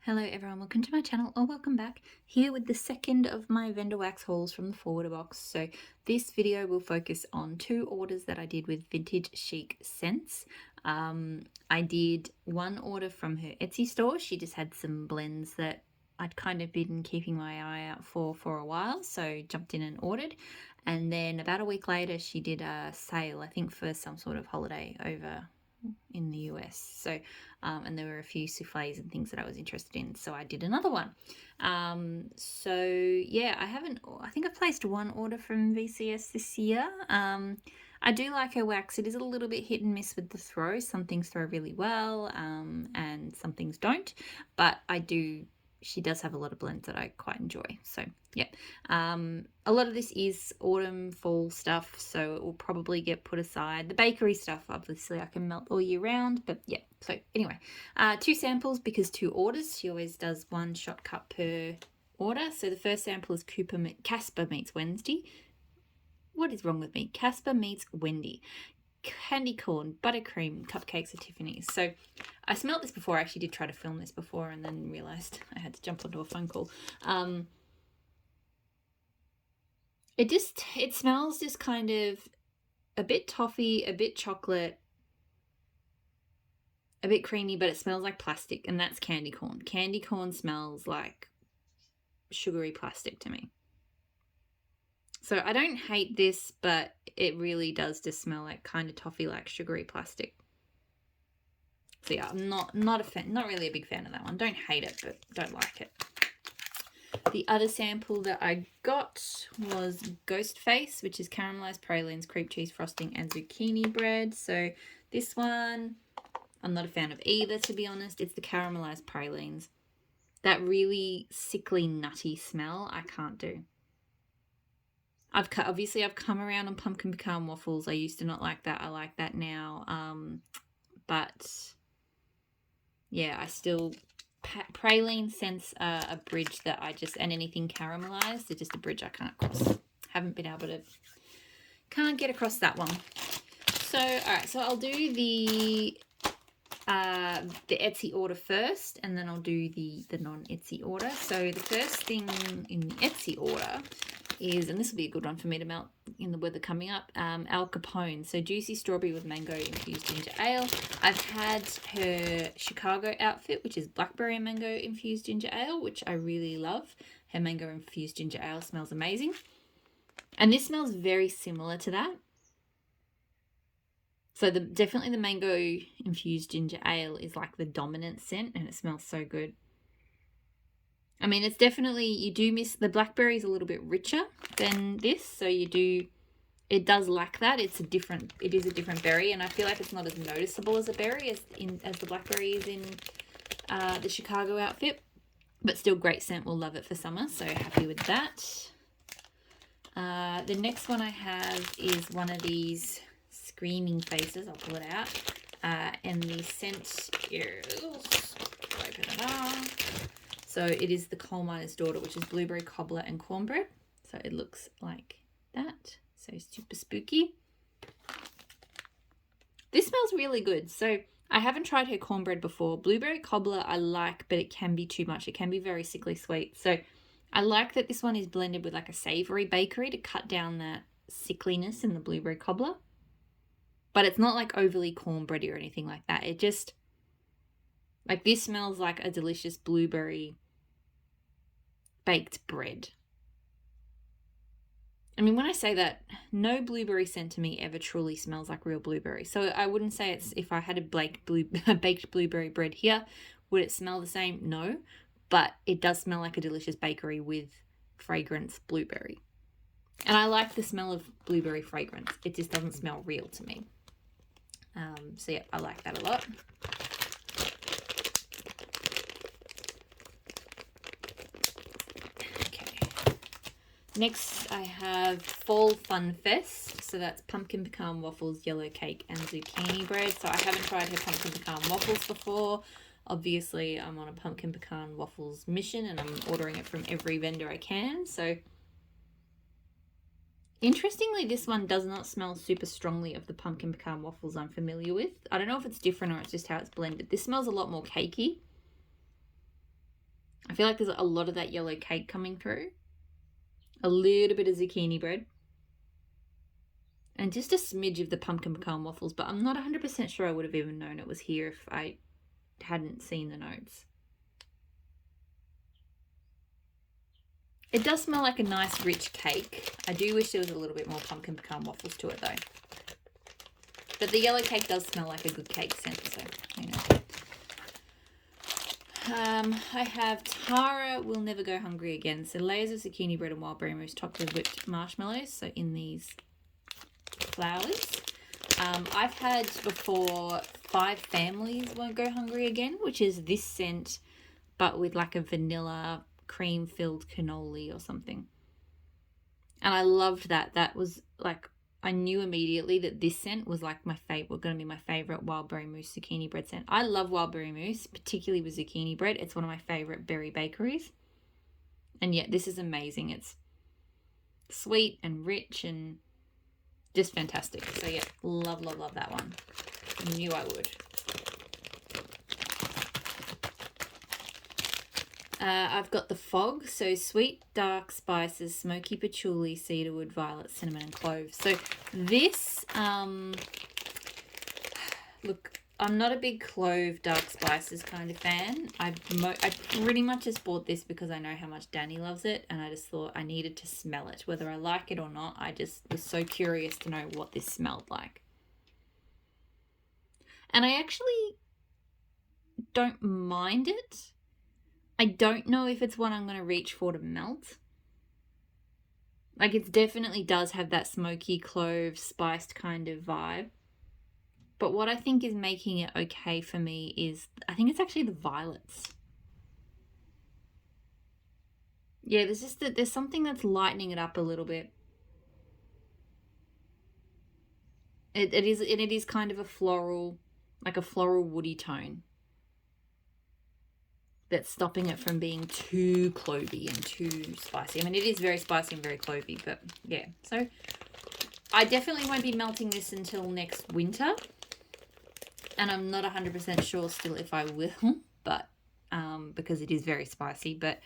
Hello everyone, welcome to my channel or welcome back. Here with the second of my vendor wax hauls from the forwarder box. So this video will focus on two orders that I did with Vintage Chic scents. I did one order from her Etsy store. She just had some blends that I'd kind of been keeping my eye out for a while, so jumped in and ordered. And then about a week later she did a sale, I think for some sort of holiday over in the US. So and there were a few souffles and things that I was interested in, so I did another one. So yeah, I think I've placed one order from VCS this year. I do like her wax. It is a little bit hit and miss with the throw. Some things throw really well, and some things don't, but she does have a lot of blends that I quite enjoy. So yeah, a lot of this is autumn, fall stuff, so it will probably get put aside. The bakery stuff, obviously, I can melt all year round, but yeah. So anyway, two samples because two orders. She always does one shot cup per order. So the first sample is Casper meets Wednesday. What is wrong with me? Casper meets Wendy. Candy corn, buttercream, cupcakes at Tiffany's. So I smelled this before. I actually did try to film this before and then realized I had to jump onto a phone call. It smells just kind of a bit toffee, a bit chocolate, a bit creamy, but it smells like plastic, and that's candy corn. Candy corn smells like sugary plastic to me. So I don't hate this, but it really does just smell like kind of toffee, like sugary plastic. So yeah, I'm not a fan, not really a big fan of that one. Don't hate it, but don't like it. The other sample that I got was Ghost Face, which is caramelized pralines, cream cheese frosting, and zucchini bread. So this one, I'm not a fan of either, to be honest. It's the caramelized pralines. That really sickly, nutty smell, I can't do. I've come around on pumpkin pecan waffles. I used to not like that. I like that now. But yeah, I still praline scents are a bridge that and anything caramelized, it's just a bridge I can't cross. Can't get across that one. So all right, so I'll do the Etsy order first, and then I'll do the non-Etsy order. So the first thing in the Etsy order is, and this will be a good one for me to melt in the weather coming up, Al Capone. So juicy strawberry with mango infused ginger ale. I've had her Chicago outfit, which is blackberry and mango infused ginger ale, which I really love. Her mango infused ginger ale smells amazing. And this smells very similar to that. So definitely the mango infused ginger ale is like the dominant scent, and it smells so good. I mean, it's definitely, you do miss, the blackberry is a little bit richer than this, so it does lack that. It is a different berry, and I feel like it's not as noticeable as a berry as the blackberry is in the Chicago outfit, but still great scent. We'll love it for summer, so happy with that. The next one I have is one of these screaming faces. I'll pull it out, and the scent is, open it up. So it is the Coal Miner's Daughter, which is blueberry cobbler and cornbread. So it looks like that. So super spooky. This smells really good. So I haven't tried her cornbread before. Blueberry cobbler I like, but it can be too much. It can be very sickly sweet. So I like that this one is blended with like a savory bakery to cut down that sickliness in the blueberry cobbler. But it's not like overly cornbready or anything like that. It just, like, this smells like a delicious blueberry baked bread. I mean, when I say that, no blueberry scent to me ever truly smells like real blueberry. So I wouldn't say it's, if I had a baked blueberry bread here, would it smell the same? No, but it does smell like a delicious bakery with fragrance blueberry. And I like the smell of blueberry fragrance. It just doesn't smell real to me. So yeah, I like that a lot. Next, I have Fall Fun Fest. So that's pumpkin pecan waffles, yellow cake, and zucchini bread. So I haven't tried her pumpkin pecan waffles before. Obviously, I'm on a pumpkin pecan waffles mission, and I'm ordering it from every vendor I can. So interestingly, this one does not smell super strongly of the pumpkin pecan waffles I'm familiar with. I don't know if it's different or it's just how it's blended. This smells a lot more cakey. I feel like there's a lot of that yellow cake coming through. A little bit of zucchini bread. And just a smidge of the pumpkin pecan waffles, but I'm not 100% sure I would have even known it was here if I hadn't seen the notes. It does smell like a nice rich cake. I do wish there was a little bit more pumpkin pecan waffles to it though. But the yellow cake does smell like a good cake scent, so you know. I have Tara Will Never Go Hungry Again. So layers of zucchini bread and wild berry mousse topped with whipped marshmallows. So in these flowers. I've had before Five Families Won't Go Hungry Again, which is this scent, but with like a vanilla cream-filled cannoli or something. And I loved that. That was like, I knew immediately that this scent was like my favorite, going to be my favorite wild berry mousse zucchini bread scent. I love wild berry mousse, particularly with zucchini bread. It's one of my favorite berry bakeries. And yet this is amazing. It's sweet and rich and just fantastic. So yeah, love, love, love that one. Knew I would. I've got the Fog, so sweet, dark spices, smoky patchouli, cedarwood, violet, cinnamon, and cloves. So this, look, I'm not a big clove, dark spices kind of fan. I pretty much just bought this because I know how much Danny loves it, and I just thought I needed to smell it. Whether I like it or not, I just was so curious to know what this smelled like. And I actually don't mind it. I don't know if it's one I'm going to reach for to melt. Like, it definitely does have that smoky clove spiced kind of vibe. But what I think is making it okay for me is, I think it's actually the violets. Yeah, there's something that's lightening it up a little bit. It is kind of a floral, like a floral woody tone. That's stopping it from being too clovey and too spicy. I mean, it is very spicy and very clovey, but yeah. So I definitely won't be melting this until next winter. And I'm not 100% sure still if I will, but because it is very spicy. But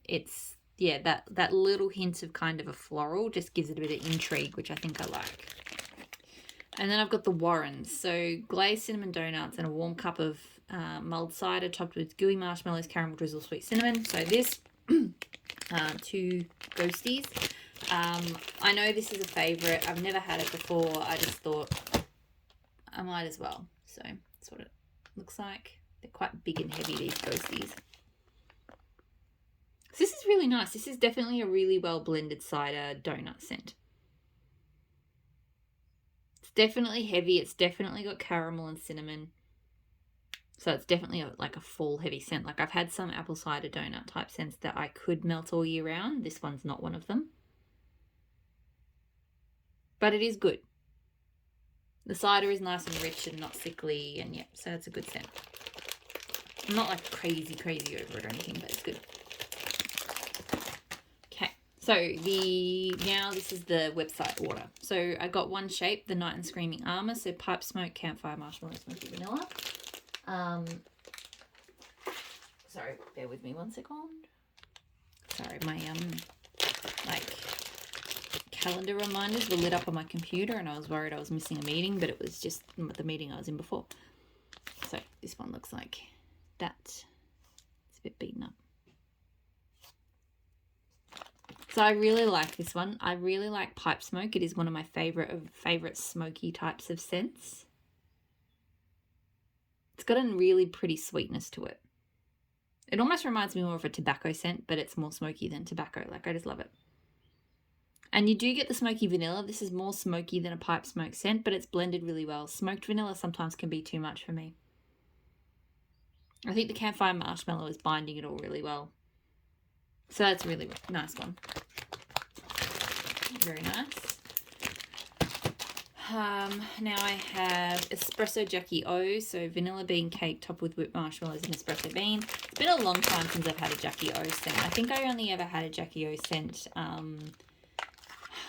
it's, yeah, that little hint of kind of a floral just gives it a bit of intrigue, which I think I like. And then I've got the Warrens. So glazed cinnamon donuts and a warm cup of mulled cider topped with gooey marshmallows, caramel drizzle, sweet cinnamon. So this, two ghosties. I know this is a favourite. I've never had it before. I just thought I might as well. So that's what it looks like. They're quite big and heavy, these ghosties. So this is really nice. This is definitely a really well blended cider donut scent. It's definitely heavy. It's definitely got caramel and cinnamon. So it's definitely like a fall heavy scent. Like, I've had some apple cider donut type scents that I could melt all year round. This one's not one of them. But it is good. The cider is nice and rich and not sickly, and yeah, so it's a good scent. I'm not like crazy over it or anything, but it's good. Okay, so now this is the website order. So I got one shape, the Night and Screaming Armor. So pipe smoke, campfire, marshmallow, smoky vanilla. Sorry, bear with me 1 second. Sorry, my like calendar reminders were lit up on my computer, and I was worried I was missing a meeting, but it was just the meeting I was in before. So this one looks like that. It's a bit beaten up. So I really like this one. I really like pipe smoke. It is one of my favorite smoky types of scents. It's got a really pretty sweetness to it. It almost reminds me more of a tobacco scent, but it's more smoky than tobacco. Like, I just love it. And you do get the smoky vanilla. This is more smoky than a pipe smoke scent, but it's blended really well. Smoked vanilla sometimes can be too much for me. I think the campfire marshmallow is binding it all really well. So that's a really nice one. Very nice. Now I have Espresso Jackie O, so vanilla bean cake topped with whipped marshmallows and espresso bean. It's been a long time since I've had a Jackie O scent. I think I only ever had a Jackie O scent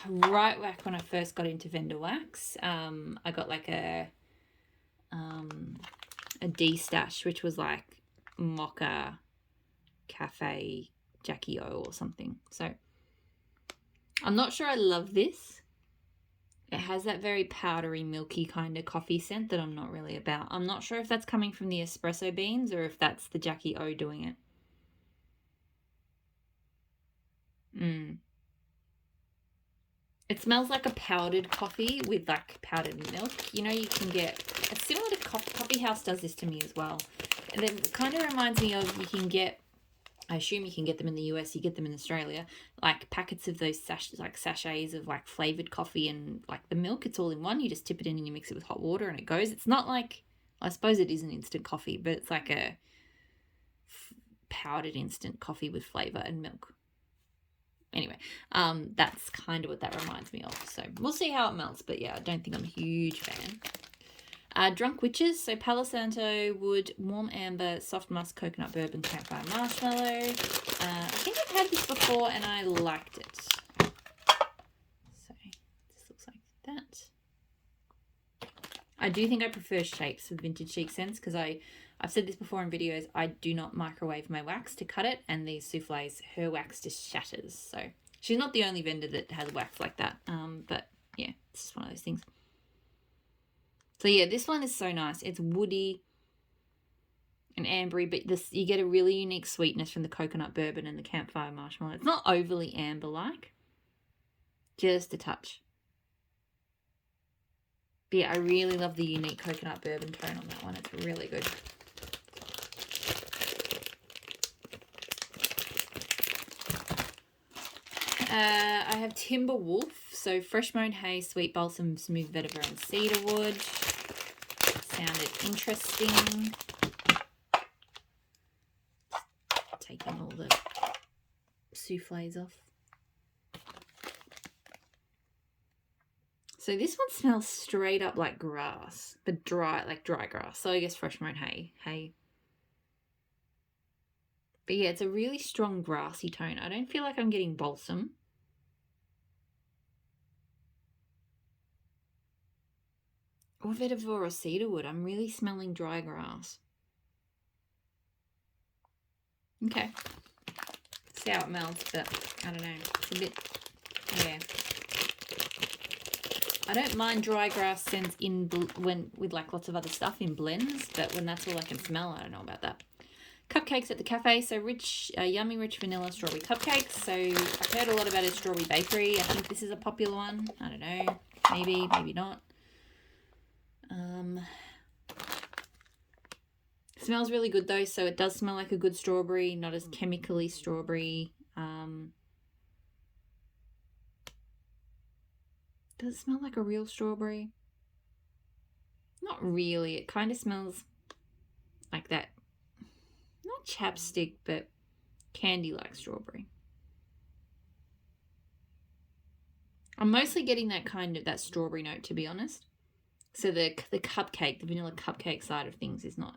right back when I first got into vendor wax. I got like a D stash, which was like mocha Cafe Jackie O or something. So I'm not sure I love this. It has that very powdery, milky kind of coffee scent that I'm not really about. I'm not sure if that's coming from the espresso beans or if that's the Jackie O doing it. It smells like a powdered coffee with like powdered milk. You know, you can get, it's similar to Coffee House does this to me as well. And it kind of reminds me of, you can get, I assume you can get them in the US, you get them in Australia, like packets of those sachets of like flavored coffee and like the milk, it's all in one. You just tip it in and you mix it with hot water and it goes. It's not like, I suppose it is an instant coffee, but it's like a powdered instant coffee with flavor and milk. Anyway, that's kind of what that reminds me of. So we'll see how it melts, but yeah, I don't think I'm a huge fan. Drunk Witches, so Palo Santo, wood, warm amber, soft musk, coconut bourbon, campfire marshmallow. I think I've had this before and I liked it. So this looks like that. I do think I prefer shapes with Vintage Chic scents because I've said this before in videos, I do not microwave my wax to cut it, and these souffles, her wax just shatters. So she's not the only vendor that has wax like that, but yeah, it's just one of those things. So yeah, this one is so nice. It's woody and ambery, but you get a really unique sweetness from the coconut bourbon and the campfire marshmallow. It's not overly amber-like, just a touch. But yeah, I really love the unique coconut bourbon tone on that one. It's really good. I have Timberwolf, so fresh mown hay, sweet balsam, smooth vetiver, and cedarwood. Sounded interesting. Taking all the souffles off. So this one smells straight up like grass, but dry, like dry grass. So I guess fresh mown hay. But yeah, it's a really strong grassy tone. I don't feel like I'm getting balsam. Or vetiver or cedarwood. I'm really smelling dry grass. Okay. See how it melts, but I don't know. It's a bit, yeah. I don't mind dry grass scents when with like lots of other stuff in blends, but when that's all I can smell, I don't know about that. Cupcakes at the cafe, so rich, yummy rich vanilla strawberry cupcakes. So I've heard a lot about a strawberry bakery. I think this is a popular one. I don't know, maybe not. Smells really good though, so it does smell like a good strawberry, not as chemically strawberry. Does it smell like a real strawberry? Not really. It kind of smells like that, not chapstick, but candy-like strawberry. I'm mostly getting that kind of, that strawberry note, to be honest. So the cupcake, the vanilla cupcake side of things is not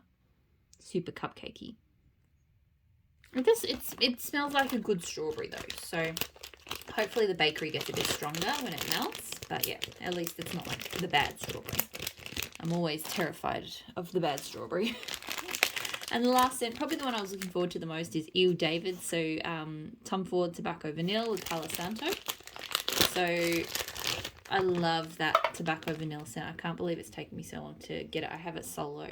super cupcakey. It smells like a good strawberry though, so hopefully the bakery gets a bit stronger when it melts. But yeah, at least it's not like the bad strawberry. I'm always terrified of the bad strawberry. And the last scent, probably the one I was looking forward to the most, is Ew David. So Tom Ford Tobacco Vanilla with Palo Santo. So I love that tobacco vanilla scent. I can't believe it's taken me so long to get it. I have it solo.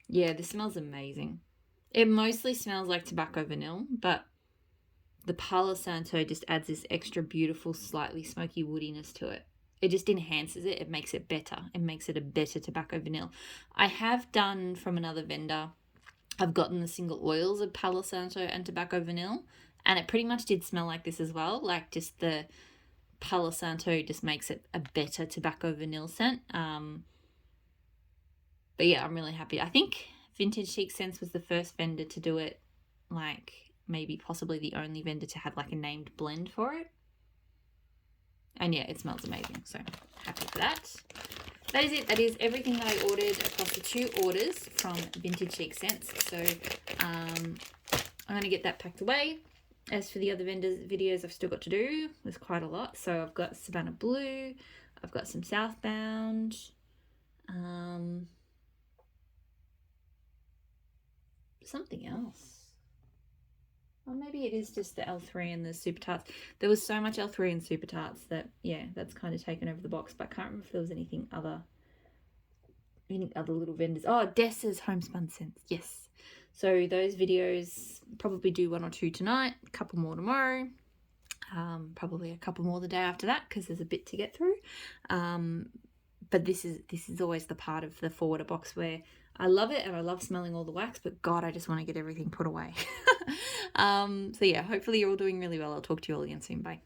Yeah, this smells amazing. It mostly smells like tobacco vanilla, but the Palo Santo just adds this extra beautiful, slightly smoky woodiness to it. It just enhances it. It makes it better. It makes it a better tobacco vanilla. I have done from another vendor, I've gotten the single oils of Palo Santo and tobacco vanilla, and it pretty much did smell like this as well. Like just the Palo Santo just makes it a better tobacco vanilla scent. But yeah, I'm really happy. I think Vintage Chic Scents was the first vendor to do it, like maybe possibly the only vendor to have like a named blend for it. And yeah, it smells amazing, so happy for that. That is it. That is everything that I ordered across the 2 orders from Vintage Chic Scents. So I'm going to get that packed away. As for the other vendors' videos, I've still got to do. There's quite a lot. So I've got Savannah Blue. I've got some Southbound. something else. Or maybe it is just the L3 and the Super Tarts. There was so much L3 and Super Tarts that, yeah, that's kind of taken over the box. But I can't remember if there was anything other, any other little vendors. Oh, Dessa's Homespun Scents. Yes. So those videos, probably do 1 or 2 tonight, a couple more tomorrow. Probably a couple more the day after that because there's a bit to get through. But this is always the part of the forwarder box where I love it and I love smelling all the wax, but God, I just want to get everything put away. So yeah, hopefully you're all doing really well. I'll talk to you all again soon. Bye.